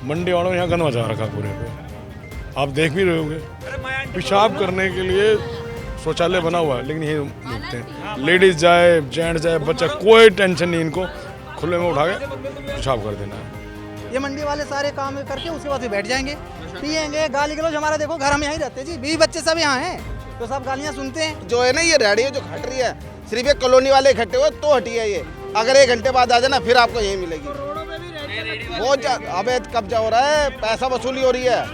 मंडी वालों ने यहाँ गंद मचा रखा पूरे पे, आप देख भी रहे होंगे। पेशाब करने के लिए शौचालय बना हुआ है, लेकिन यही मिलते हैं। लेडीज जाए, जेंट्स जाए, बच्चा, कोई टेंशन नहीं इनको, खुले में उठा के पेशाब कर देना है। ये मंडी वाले सारे काम करके उसके बाद बैठ जाएंगे, पियेंगे, गाली गलौज। हमारा देखो घर हम यहीं रहते जी, 20 बच्चे सब यहाँ हैं, तो सब गालियाँ सुनते हैं। जो है ना ये रेहड़ी जो खट रही है, सिर्फ एक कॉलोनी वाले इकट्ठे हुए तो हटी है ये। अगर 1 घंटे बाद आ जाना फिर आपको यही मिलेगी। बहुत अवैध कब्जा हो रहा है, पैसा वसूली हो रही है।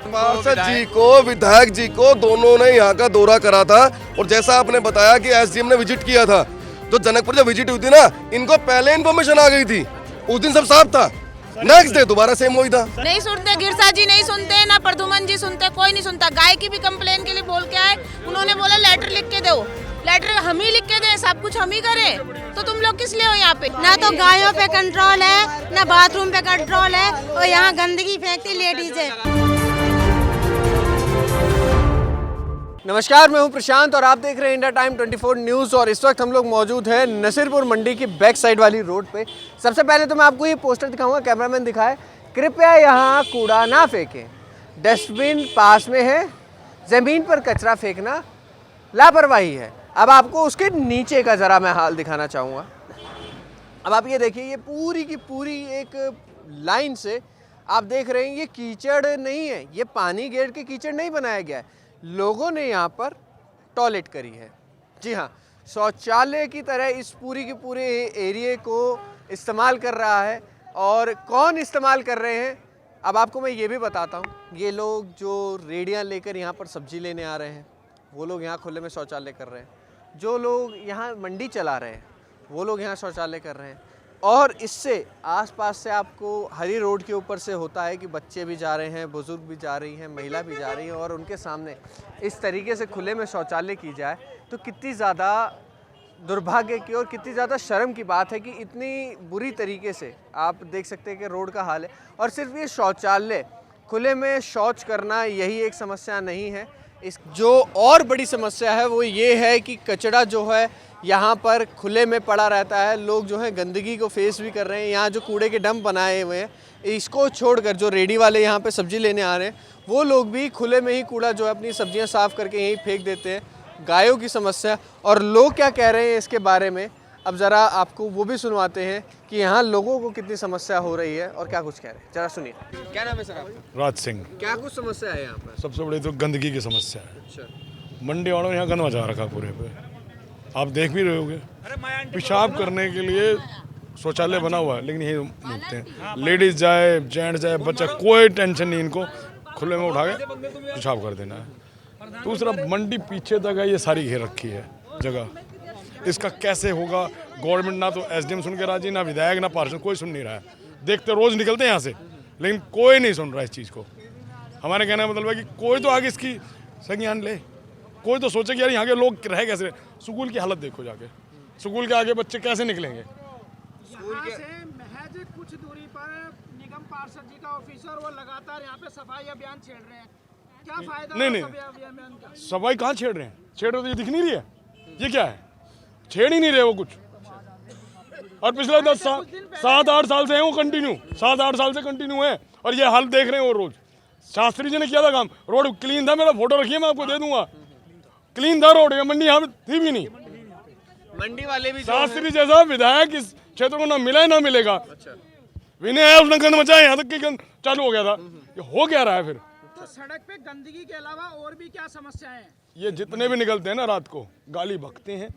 पार्षद जी को, विधायक जी को, दोनों ने यहाँ का दौरा करा था और जैसा आपने बताया कि एसडीएम ने विजिट किया था, तो जनकपुर जब विजिट हुई थी ना, इनको पहले इन्फॉर्मेशन आ गई थी, उस दिन सब साफ था। नेक्स्ट डे दोबारा सेम वही था। नहीं सुनते, गिरसा जी नहीं सुनते, ना प्रदुमन जी सुनते, कोई नहीं सुनता। गाय की भी कंप्लेन के लिए बोल के आए, उन्होंने बोला लेटर लिख के दो। लेटर हम ही लिख के दें, सब कुछ हम ही करें, तो तुम लोग किस लिए हो यहाँ पे? ना तो गायों पे कंट्रोल है, ना बाथरूम पे कंट्रोल है, और यहाँ गंदगी फेंकती लेडीज है। नमस्कार, मैं हूं प्रशांत और आप देख रहे हैं इंडिया टाइम 24 न्यूज़। और इस वक्त हम लोग मौजूद हैं नसीरपुर मंडी की बैक साइड वाली रोड पे। सबसे पहले तो मैं आपको ये पोस्टर दिखाऊंगा, कैमरामैन दिखाए, कृपया यहाँ कूड़ा ना फेंकें, डस्टबिन पास में है, ज़मीन पर कचरा फेंकना लापरवाही है। अब आपको उसके नीचे का ज़रा मैं हाल दिखाना चाहूँगा। अब आप ये देखिए, ये पूरी की पूरी एक लाइन से आप देख रहे हैं, ये कीचड़ नहीं है, ये पानी गेट के कीचड़ नहीं बनाया गया है, लोगों ने यहाँ पर टॉयलेट करी है। जी हाँ, शौचालय की तरह इस पूरी के पूरे एरिया को इस्तेमाल कर रहा है। और कौन इस्तेमाल कर रहे हैं, अब आपको मैं ये भी बताता हूँ। ये लोग जो रेडियाँ लेकर यहाँ पर सब्जी लेने आ रहे हैं, वो लोग यहाँ खुले में शौचालय कर रहे हैं। जो लोग यहाँ मंडी चला रहे हैं, वो लोग यहाँ शौचालय कर रहे हैं। और इससे आसपास से आपको हरी रोड के ऊपर से होता है कि बच्चे भी जा रहे हैं, बुजुर्ग भी जा रही हैं, महिला भी जा रही हैं, और उनके सामने इस तरीके से खुले में शौचालय की जाए तो कितनी ज़्यादा दुर्भाग्य की और कितनी ज़्यादा शर्म की बात है कि इतनी बुरी तरीके से आप देख सकते हैं कि रोड का हाल है। और सिर्फ ये शौचालय, खुले में शौच करना यही एक समस्या नहीं है। इस जो और बड़ी समस्या है वो ये है कि कचरा जो है यहाँ पर खुले में पड़ा रहता है। लोग जो है गंदगी को फेस भी कर रहे हैं। यहाँ जो कूड़े के डंप बनाए हुए हैं, इसको छोड़कर जो रेडी वाले यहाँ पे सब्जी लेने आ रहे हैं, वो लोग भी खुले में ही कूड़ा जो है अपनी सब्जियाँ साफ़ करके यहीं फेंक देते हैं। गायों की समस्या और लोग क्या कह रहे हैं इसके बारे में, अब ज़रा आपको वो भी सुनवाते हैं कि यहाँ लोगों को कितनी समस्या हो रही है और क्या कुछ कह रहे हैं। ज़रा सुनिए। क्या नाम है सर आपका? राज सिंह। क्या कुछ समस्या है यहाँ पर? सबसे बड़ी तो गंदगी की समस्या है। अच्छा, मंडी वालों ने यहाँ गंद मचा रखा पूरे पे, आप देख भी रहे होंगे। पेशाब करने के लिए शौचालय बना हुआ है, लेकिन यही मिलते हैं। लेडीज जाए, जेंट्स जाए, बच्चा, कोई टेंशन नहीं इनको, खुले में उठा के पेशाब कर देना है। दूसरा, मंडी पीछे तक है, ये सारी घेर रखी है जगह, इसका कैसे होगा? गवर्नमेंट ना तो एसडीएम सुन के राजी, ना विधायक, ना पार्षद, कोई सुन नहीं रहा है। देखते रोज निकलते हैं यहाँ से, लेकिन कोई नहीं सुन रहा है इस चीज़ को। हमारे कहने का मतलब है कि कोई तो आगे इसकी संज्ञान ले, कोई तो सोचे कि यार यहाँ के लोग रह कैसे। स्कूल की हालत देखो जाके, स्कूल के आगे बच्चे कैसे निकलेंगे? यहाँ से महज कुछ दूरी पर निगम पार्षद जी का ऑफिसर, वो लगातार यहाँ पे सफाई अभियान छेड़ रहे हैं। क्या फायदा? नहीं, सफाई कहाँ छेड़ रहे हैं? छेड़ रहे तो ये दिख नहीं रही है, ये क्या है? छेड़ ही नहीं रहे वो कुछ। और पिछले 7-8 साल से है वो कंटिन्यू, 7-8 साल से कंटिन्यू है, और ये हाल देख रहे हैं वो रोज। शास्त्री जी ने किया था काम, रोड क्लीन था, मेरा फोटो रखिए, मैं आपको दे दूंगा। क्लीन था रोड, मंडी यहाँ थी भी नहीं। मंडी वाले भी शास्त्री जैसा विधायक इस क्षेत्र को ना मिला ना मिलेगा। विनय है, उसने गंद मचाया, यहाँ तक कि गंद चालू हो गया था। ये हो क्या रहा है फिर? तो सड़क पे गंदगी के अलावा और भी क्या समस्याएं हैं? ये जितने भी निकलते हैं ना रात को, गाली बकते हैं।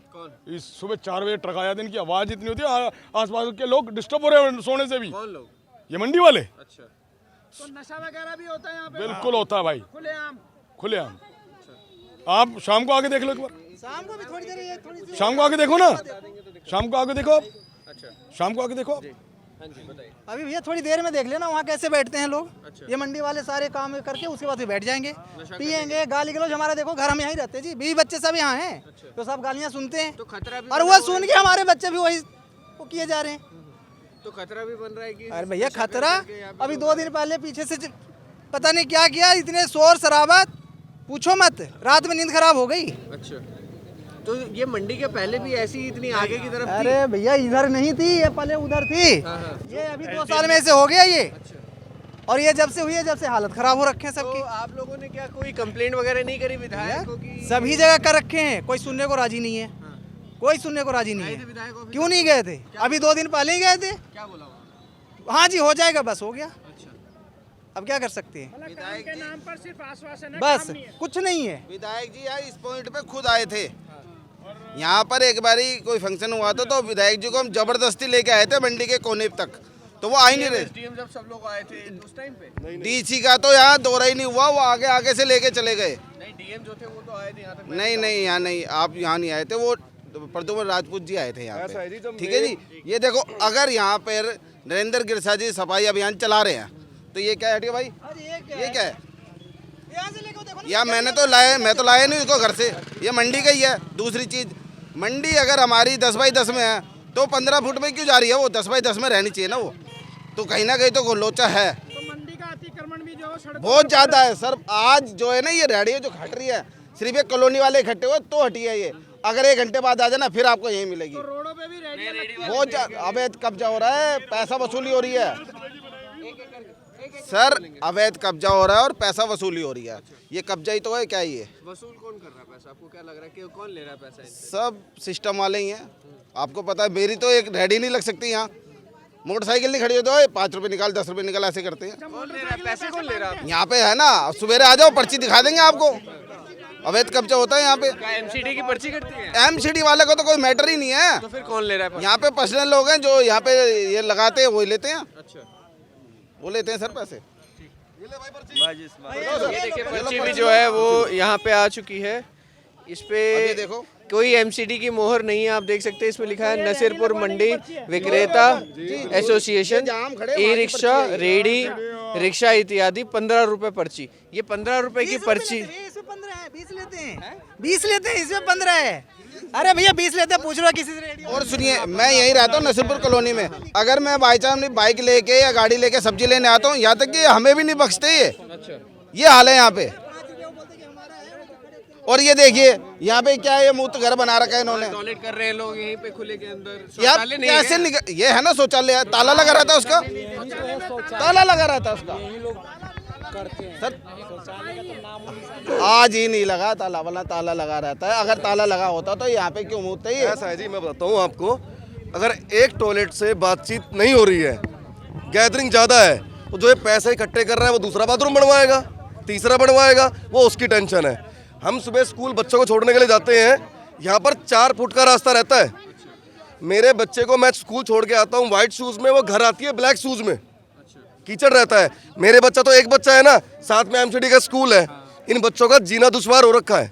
इस सुबह 4 बजे ट्रक आया, दिन की आवाज इतनी होती है, आसपास के लोग डिस्टर्ब हो रहे हैं सोने से भी। कौन लोग? ये मंडी वाले। अच्छा, तो नशा वगैरह भी होता है यहाँ पे? बिल्कुल होता है भाई, खुलेआम। खुलेआम। आप शाम को आके देख लो एक बार, शाम को भी थोड़ी देर, ये थोड़ी देर शाम को आके देखो ना, शाम को आके देखो आप। अच्छा, शाम को आके देखो आप। हाँ जी बताइए। अभी भैया थोड़ी देर में देख लेना वहाँ कैसे बैठते हैं लोग। ये मंडी वाले सारे काम करके उसके बाद बैठ जाएंगे, पियेंगे, गाली गलौज। हमारा देखो घर हम यहीं रहते जी, 20 बच्चे सब यहाँ हैं, तो सब गालियाँ सुनते हैं। तो खतरा भी और वो सुन के हमारे बच्चे भी वही वो किए जा रहे हैं। तो खतरा भी बन रहा है कि अरे भैया खतरा, अभी 2 दिन पहले पीछे से पता नहीं क्या किया, इतने शोर शराबा पूछो मत, रात में नींद खराब हो गई। अच्छा, तो ये मंडी के पहले भी ऐसी इतनी आगे की तरफ थी? अरे भैया इधर नहीं थी, ये पहले उधर थी। हाँ। ये अभी 2 साल में ऐसे हो गया ये। और ये जब से हुई है, जब से हालत खराब हो रखे हैं तो सबकी। आप लोगों ने क्या कोई कंप्लेंट वगैरह नहीं करी विधायकों की? सभी जगह कर रखे हैं, कोई सुनने को राजी नहीं है। कोई सुनने को राजी नहीं है। विधायक ऑफिस क्यों नहीं गए थे? अभी 2 दिन पहले ही गए थे। क्या बोला वहाँ? हाँ जी हो जाएगा, बस हो गया। अच्छा, अब क्या कर सकते हैं? मतलब काम के नाम पर सिर्फ आश्वासन है, बस काम नहीं है। कुछ नहीं है। विधायक जी यहाँ इस पॉइंट पे खुद आए थे। यहाँ पर एक बारी कोई फंक्शन हुआ था तो विधायक जी को हम जबरदस्ती लेके आए थे मंडी के कोने तक, तो वो आ ही नहीं रहे। एसडीएम जब सब लोग आए थे उस टाइम पे डीसी का तो यहाँ दौरा ही नहीं हुआ, वो आगे आगे से लेके चले गए। नहीं, डीएम जो थे वो तो आए थे यहाँ तक। नहीं यहाँ नहीं, आप यहाँ नहीं आए थे, वो प्रद्युमन राजपूत जी आए थे यहाँ ऐसा है जी, पे। जब ठीक है जी, ये देखो अगर यहाँ पर नरेंद्र गिरसा जी सफाई अभियान चला रहे हैं तो ये क्या है हटिए भाई, ये क्या है? या मैं तो लाया नहीं इसको घर से, ये मंडी का ही है। दूसरी चीज़, मंडी अगर हमारी 10 बाई 10 में है तो 15 फुट में क्यों जा रही है? वो 10 बाई 10 में रहनी चाहिए ना वो, तो कहीं ना कहीं तो लोचा है। तो मंडी का अतिक्रमण भी जो सड़क बहुत ज़्यादा है सर। आज जो है ना ये रेहड़ी जो हट रही है, सिर्फ एक कॉलोनी वाले इकट्ठे हुए तो हटी है ये। अगर 1 घंटे बाद आ जाना फिर आपको यही मिलेगी। रोडों पे भी रेडियो लगती है। बहुत अवैध कब्जा हो रहा है, पैसा वसूली हो रही है सर। अवैध कब्जा हो रहा है और पैसा वसूली हो रही है। ये कब्जा ही तो है, क्या ही है? वसूल कौन कर रहा है पैसा? आपको क्या लग रहा है कि कौन ले रहा है पैसा इनसे? सब सिस्टम वाले ही हैं। आपको पता है मेरी तो एक रेडी नहीं लग सकती यहाँ, मोटरसाइकिल नहीं खड़ी हो तो 5 रुपए निकाल 10 रुपए निकाल ऐसे करते हैं। कौन ले रहा है पैसे? कौन ले रहा है? यहाँ पे है ना, सवेरे आ जाओ पर्ची दिखा देंगे आपको। अवैध कब्जा होता है यहाँ पे। एमसीडी की पर्ची कटती है? एमसीडी वाले को तो कोई मैटर ही नहीं है। तो फिर कौन ले रहा है? यहाँ पे पर्सनल लोग हैं जो यहाँ पे ये लगाते हैं, वही लेते हैं। अच्छा, वो लेते हैं सर पैसे। ये देखिए पर्ची भी जो है वो यहाँ पे आ चुकी है। इस पे अभी देखो कोई एमसीडी की मोहर नहीं है, आप देख सकते हैं। इसमें लिखा है नसीरपुर मंडी विक्रेता association, e rickshaw, ready rickshaw इत्यादि 15 रुपए पर्ची। ये 15 रुपए की पर्ची। इसमें 15 है, 20 लेते हैं, 20 लेते हैं, इसमें 15 है। अरे भैया 20 लेते हैं, पूछ लो किसी से रेडी। और सुनिए, मैं यहीं रहता हूँ नसीरपुर कॉलोनी में। अगर मैं बाई चांस अपनी बाइक लेके या गाड़ी लेके सब्जी लेने आता हूँ, यहाँ तक कि हमें भी नहीं बख्शते ये हाल है यहाँ पे। और ये देखिए यहाँ पे क्या है, ये मुफ्त घर बना रखा है इन्होंने। टॉयलेट कर रहे हैं लोग यहीं पे खुले के अंदर। यार शौचालय नहीं कैसे है? निकल, ये है ना शौचालय, ताला लगा रहता है उसका, ताला लगा रहता है उसका सर। आज ही नहीं लगा ताला वाला, ताला लगा रहता है। अगर ताला लगा होता तो यहाँ पे क्यों मुझते ही? ऐसा है जी, मैं बताता हूँ आपको। अगर एक टॉयलेट से बातचीत नहीं हो रही है, गैदरिंग ज़्यादा है, तो जो ये पैसे इकट्ठे कर रहा है वो दूसरा बाथरूम बनवाएगा, तीसरा बनवाएगा, वो उसकी टेंशन है। हम सुबह स्कूल बच्चों को छोड़ने के लिए जाते हैं, यहाँ पर 4 फुट का रास्ता रहता है। मेरे बच्चे को मैं स्कूल छोड़ के आता हूँ वाइट शूज़ में, वो घर आती है ब्लैक शूज़ में, कीचड़ रहता है। मेरे बच्चा तो एक बच्चा है ना, साथ में एमसीडी का स्कूल है। इन बच्चों का जीना दुश्वार हो रखा है।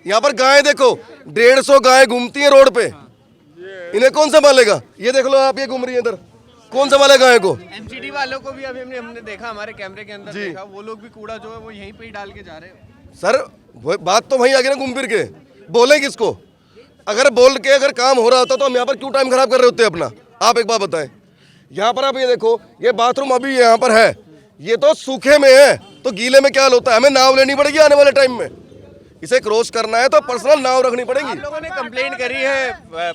यहाँ पर गायें देखो, 150 गायें घूमती हैं रोड पे, इन्हें कौन संभालेगा? ये देख लो आप, ये घूम रही है इधर, कौन संभाले गाय को? एमसीडी वालों को भी अभी हमने देखा, हमारे कैमरे के अंदर देखा, वो लोग भी कूड़ा जो है वो यहीं पे ही डाल के जा रहे हैं। सर वो बात तो वहीं आ गई ना, घूम फिर के बोले किसको? अगर बोल के अगर काम हो रहा होता तो हम यहाँ पर क्यों टाइम खराब कर रहे होते अपना? आप एक बात बताएं। यहाँ पर आप ये देखो, ये बाथरूम अभी यहाँ पर है, ये तो सूखे में है, तो गीले में क्या हाल होता है? हमें नाव लेनी पड़ेगी आने वाले टाइम में। इसे क्रॉस करना है तो पर्सनल नाव रखनी पड़ेगी। आप लोगों ने कंप्लेंट करी है,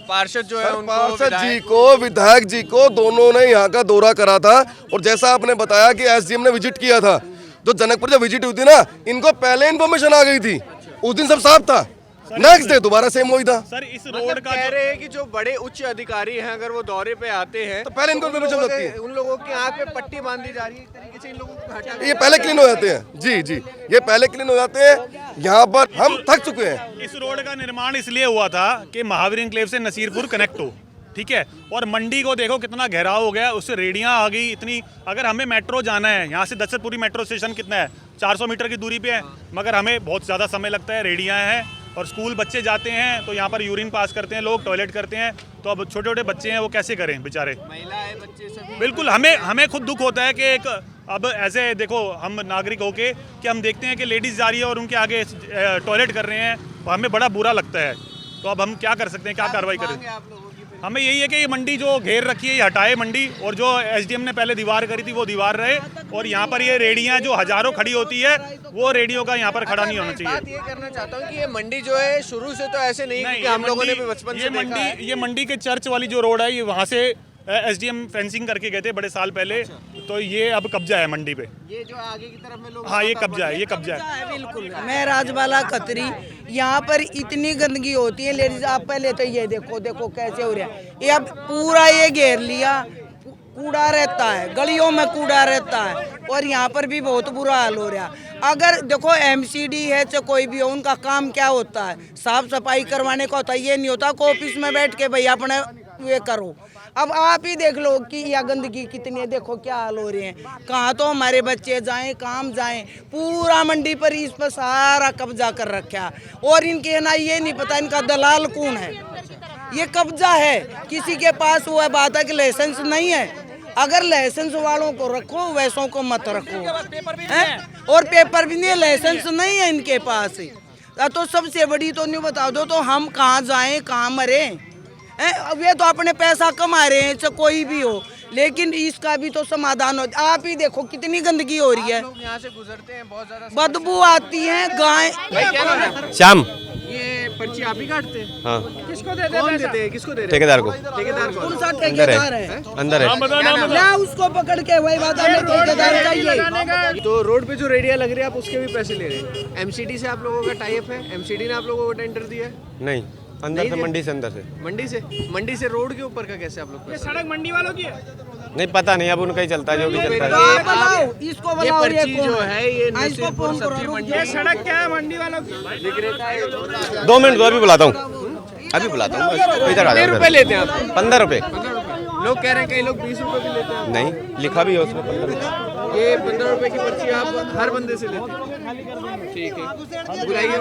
पार्षद जो है उनको, पार्षद जी को, विधायक जी को, दोनों ने यहाँ का दौरा करा था। और जैसा आपने बताया कि एसडीएम ने विजिट किया था, जो जनकपुर जब विजिट हुई थी ना, इनको पहले इन्फॉर्मेशन आ गई थी, उस दिन सब साफ था। नेक्स्ट डे दोबारा सेम वही था। सर इस मतलब रोड का कह रहे हैं कि जो बड़े उच्च अधिकारी हैं अगर वो दौरे पे आते हैं तो पहले इनको इन्फॉर्मेशन लगती है। उन लोगों की आंख पे पट्टी बांधी जा रही है, इस तरीके से इन लोगों को हटा ये पहले क्लीन हो जाते हैं। जी जी, ये पहले क्लीन हो जाते हैं। यहाँ पर हम थक चुके हैं। इस रोड का निर्माण इसलिए हुआ था कि महावीर एन्क्लेव से नसीरपुर कनेक्ट हो, ठीक है। और मंडी को देखो कितना घेराव हो गया, उससे रेडियां आ गई इतनी। अगर हमें मेट्रो जाना है, यहाँ से दशरथपुरी मेट्रो स्टेशन कितना है, 400 मीटर की दूरी पे है, मगर हमें बहुत ज़्यादा समय लगता है। रेडियां हैं और स्कूल बच्चे जाते हैं तो यहाँ पर यूरिन पास करते हैं लोग, टॉयलेट करते हैं, तो अब छोटे छोटे बच्चे हैं वो कैसे करें बेचारे? महिलाएं, बच्चे सभी। बिल्कुल, हमें खुद दुख होता है कि एक अब ऐसे देखो हम नागरिक होके कि हम देखते हैं कि लेडीज़ जा रही है और उनके आगे टॉयलेट कर रहे हैं, तो हमें बड़ा बुरा लगता है। तो अब हम क्या कर सकते हैं, क्या कार्रवाई करें? आप लोगों की फिर? हमें यही है कि ये मंडी जो घेर रखी है ये हटाए मंडी, और जो एसडीएम ने पहले दीवार करी थी वो दीवार रहे, और यहाँ पर ये रेडियाँ जो हजारों खड़ी होती है वो रेडियो का यहाँ पर खड़ा नहीं होना चाहिए। बात ये करना चाहता हूँ कि ये मंडी जो है शुरू से तो ऐसे नहीं, क्योंकि हम लोगों ने भी बचपन से देखा है। ये मंडी के चर्च वाली जो रोड है, ये वहाँ से एसडीएम फेंसिंग करके गए थे बड़े साल पहले, तो ये अब कब्जा है मंडी पे। ये जो आगे की तरफ में लोग, हाँ ये कब्जा है, ये कब्जा है। बिल्कुल। मैं राजबाला खत्री, यहाँ पर इतनी गंदगी होती है लेडीज। आप पहले तो ये देखो, देखो कैसे हो रहा है। ये अब पूरा ये घेर लिया, कूड़ा रहता है, गलियों में कूड़ा रहता है, और यहाँ पर भी बहुत बुरा हाल हो रहा है। अगर देखो एमसीडी है चाहे कोई भी हो, उनका काम क्या होता है? साफ सफाई करवाने का होता है। ये नहीं होता कि ऑफिस में बैठ के भैया अपने ये करो। अब आप ही देख लो कि यह गंदगी कितनी है, देखो क्या हाल हो रहे हैं। कहाँ तो हमारे बच्चे जाएं, काम जाएं, पूरा मंडी पर इस पर सारा कब्जा कर रखा। और इनके ना ये नहीं पता इनका दलाल कौन है। ये कब्जा है, किसी के पास वो है, बात है कि लाइसेंस नहीं है। अगर लाइसेंस वालों को रखो, वैसों को मत रखो। और पेपर भी नहीं है, लाइसेंस नहीं है इनके पास। तो सबसे बड़ी तो नहीं बता दो तो हम कहाँ जाएं, कहाँ मरे? अब ये तो अपने पैसा कमा रहे हैं, चाहे कोई भी हो, लेकिन इसका भी तो समाधान हो। आप ही देखो कितनी गंदगी हो रही है, लोग यहाँ से गुजरते हैं, बहुत ज्यादा बदबू आती है। गाय श्याम, ये पर्ची आप ही काटते हैं? हाँ। किसको दे दे? कौन देते हैं? किसको दे रहे हैं? ठेकेदार को। ठेकेदार को। कौन सा ठेकेदार है? अंदर है ना उसको पकड़ के वही बात हमें ठेकेदार चाहिए। तो रोड पे जो रेडिया लग रही है आप उसके भी पैसे ले रहे हैं? एमसीडी से आप लोगों का टाई अप है? एमसीडी ने आप लोगों को टेंडर दिया है? नहीं, अंदर से, मंडी से, अंदर से। मंडी से रोड के ऊपर का कैसे आप लोग? ये सड़क मंडी वालों की है? नहीं पता नहीं, अब उनका ही चलता है, जो भी चलता है। तो बुलाओ, इसको ये बुलाओ, पर्ची कौन जो है ये हाँ, इसको नसीरपुर फोन करो, सब्जी मंडी ये सड़क क्या है मंडी वालों की? विक्रेता है। 2 मिनट दो, अभी बुलाता हूँ, अभी बुलाता हूँ। इधर आ कितने जाओ। रुपए लेते हैं आप? 15 रुपए। लोग कह रहे हैं कई लोग 20 रुपए भी लेते हैं। नहीं, लिखा भी है उसमें 15 रुपए। ये 15 रुपए की पर्ची आप हर बंदे से लेते हैं? ठीक है, बुलाइए।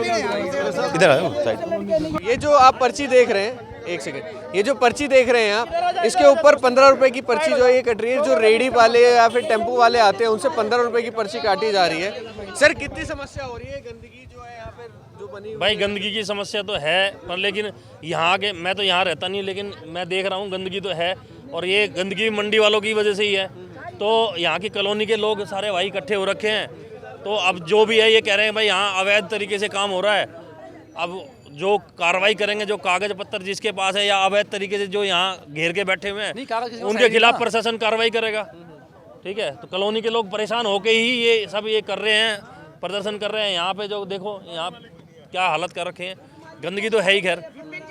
इधर आ जाओ साइड। ये जो आप पर्ची देख रहे हैं, एक सेकंड, ये जो पर्ची देख रहे हैं आप, इसके ऊपर 15 रुपए की पर्ची जो है ये कट रही है। जो रेडी वाले या फिर टेम्पो वाले आते हैं उनसे 15 रुपए की पर्ची काटी जा रही है। सर कितनी समस्या हो रही है? गंदगी जो है यहाँ पे जो बनी हुई भाई गंदगी की समस्या तो है, पर लेकिन यहाँ के, मैं तो यहाँ रहता नहीं, लेकिन मैं देख रहा हूँ गंदगी तो है। और ये गंदगी मंडी वालों की वजह से ही है। तो यहाँ की कॉलोनी के लोग सारे भाई इकट्ठे हो रखे हैं। तो अब जो भी है ये कह रहे हैं भाई यहाँ अवैध तरीके से काम हो रहा है। अब जो कार्रवाई करेंगे, जो कागज पत्र जिसके पास है या अवैध तरीके से जो यहाँ घेर के बैठे हुए हैं, उनके खिलाफ प्रशासन कार्रवाई करेगा। ठीक है, तो कॉलोनी के लोग परेशान होके ही ये सब ये कर रहे हैं, प्रदर्शन कर रहे हैं। यहाँ पे जो देखो यहाँ क्या हालत कर रखे हैं, गंदगी तो है ही। खैर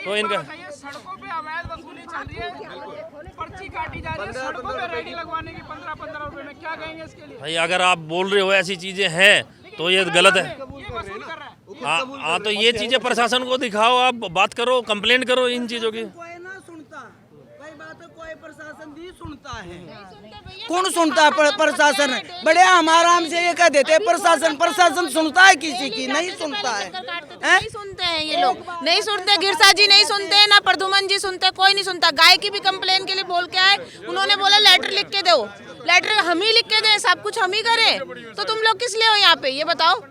तो इनका सड़कों पे अवैध वसूली चल रही है, पर्ची काटी जा रही है सड़कों पे रेडी लगवाने की 15-15 रुपए में, क्या कहेंगे इसके लिए? भाई अगर आप बोल रहे हो ऐसी चीजें हैं तो ये गलत है। हाँ, तो ये चीजें प्रशासन को दिखाओ, आप बात करो, कंप्लेंट करो इन चीजों की। कोई ना सुनता, कोई बात है, कोई प्रशासन भी सुनता है। कौन सुनता है? प्रशासन बड़े आराम से ये कह देते हैं प्रशासन। प्रशासन सुनता है किसी की? नहीं सुनता है। नहीं सुनते हैं ये लोग, नहीं सुनते। गिरसा जी नहीं सुनते, ना प्रदुमन जी सुनते, कोई नहीं सुनता। गाय की भी कंप्लेन के लिए बोल के आए, उन्होंने बोला लेटर लिख के दो। लेटर हम ही लिख के दें, सब कुछ हम ही करें, तो तुम लोग किस लिए हो यहाँ पे, ये बताओ,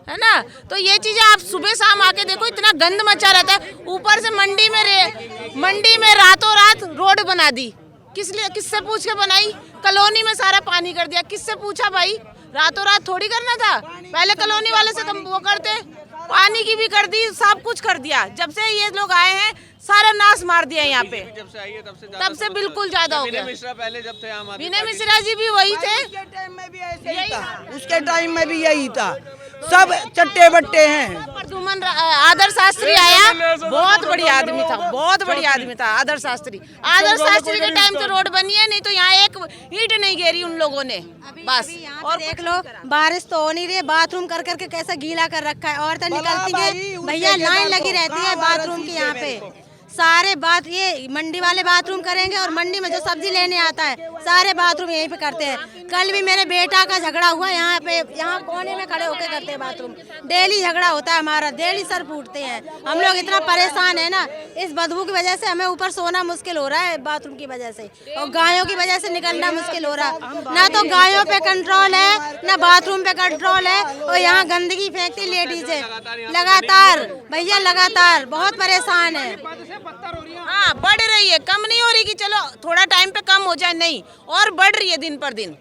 है ना? तो ये चीजें आप सुबह शाम आके देखो, इतना गंद मचा रहता है। ऊपर से मंडी में रातों रात रोड बना दी। किस लिए, किससे पूछ के बनाई? कॉलोनी में सारा पानी कर दिया, किससे पूछा भाई? रातों रात थोड़ी करना था, पहले कॉलोनी वाले से वो करते, पानी की भी कर दी, सब कुछ कर दिया। जब से ये लोग आए हैं सारा नाश मार दिया यहाँ पे। जब से आई है तब से बिल्कुल ज्यादा हो गया। मिश्रा पहले जब थे आम आदमी विनय मिश्रा जी भी वही थे, उसके टाइम में भी ऐसे ही था, उसके टाइम में भी यही था। सब चट्टे बट्टे हैं। प्रदुमन आदर्श शास्त्री आया, बहुत बढ़िया आदमी था, बहुत बढ़िया आदमी था आदर्श शास्त्री। आदर्श शास्त्री के टाइम से रोड बनी है, नहीं तो यहाँ एक ईंट नहीं घेरी उन लोगों ने, बस। और देख लो, बारिश तो हो नहीं रही है, बाथरूम कर करके कैसा गीला कर रखा है। औरतें निकलती है भैया, लाइन लगी रहती है बाथरूम की। यहाँ पे सारे बात ये मंडी वाले बाथरूम करेंगे, और मंडी में जो सब्जी लेने आता है सारे बाथरूम यहीं पे करते हैं। कल भी मेरे बेटा का झगड़ा हुआ यहाँ पे, यहाँ कोने में खड़े होके करते हैं बाथरूम। डेली झगड़ा होता है हमारा, डेली सर फूटते हैं। हम लोग इतना परेशान है ना, इस बदबू की वजह से हमें ऊपर सोना मुश्किल हो रहा है, बाथरूम की वजह से, और गायों की वजह से निकलना मुश्किल हो रहा है। ना तो गायों पे कंट्रोल है, ना बाथरूम पे कंट्रोल है, और यहाँ गंदगी फेंकती लेडीज है लगातार। भैया लगातार बहुत परेशान है। हाँ, बढ़ रही है, कम नहीं हो रही कि चलो थोड़ा टाइम पे कम हो जाए, नहीं, और बढ़ रही है दिन पर दिन।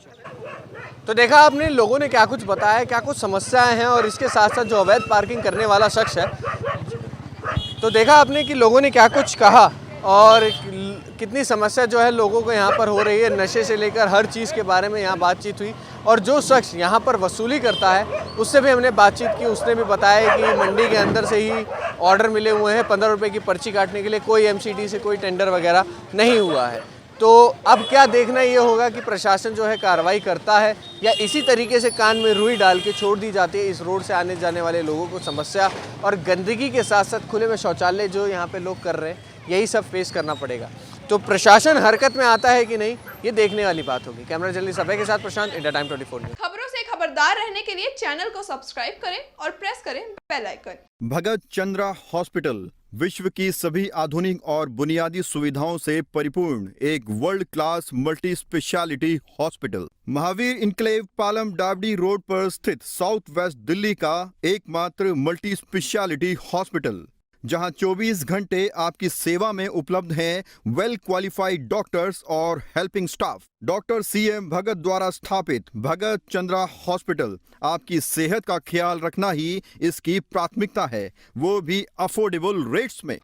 तो देखा आपने लोगों ने क्या कुछ बताया, क्या कुछ समस्याएं हैं, और इसके साथ साथ जो अवैध पार्किंग करने वाला शख्स है, तो देखा आपने कि लोगों ने क्या कुछ कहा और कितनी समस्या जो है लोगों को यहाँ पर हो रही है, नशे से लेकर हर चीज़ के बारे में यहाँ बातचीत हुई। और जो शख्स यहाँ पर वसूली करता है उससे भी हमने बातचीत की, उसने भी बताया कि मंडी के अंदर से ही ऑर्डर मिले हुए हैं 15 रुपये की पर्ची काटने के लिए, कोई MCD से कोई टेंडर वगैरह नहीं हुआ है। तो अब क्या देखना ये होगा कि प्रशासन जो है कार्रवाई करता है या इसी तरीके से कान में रुई डाल के छोड़ दी जाती है इस रोड से आने जाने वाले लोगों को समस्या और गंदगी के साथ साथ खुले में शौचालय जो यहाँ पे लोग कर रहे हैं, यही सब फेस करना पड़ेगा। तो प्रशासन हरकत में आता है कि नहीं, ये देखने वाली बात होगी। कैमरा जर्नलिस्ट अभय के साथ प्रशांत, इंडिया टाइम 24 न्यूज़। खबरों से खबरदार रहने के लिए चैनल को सब्सक्राइब करें और प्रेस करें बेल आइकन। भगत चंद्रा हॉस्पिटल विश्व की सभी आधुनिक और बुनियादी सुविधाओं से परिपूर्ण एक world class multi specialty hospital, Mahavir Enclave Palam डावडी रोड पर स्थित साउथ वेस्ट दिल्ली का एकमात्र मल्टी स्पेशलिटी हॉस्पिटल, जहां 24 घंटे आपकी सेवा में उपलब्ध हैं वेल क्वालिफाइड डॉक्टर्स और हेल्पिंग स्टाफ। डॉक्टर CM भगत द्वारा स्थापित भगत चंद्रा हॉस्पिटल आपकी सेहत का ख्याल रखना ही इसकी प्राथमिकता है, वो भी अफोर्डेबल रेट्स में।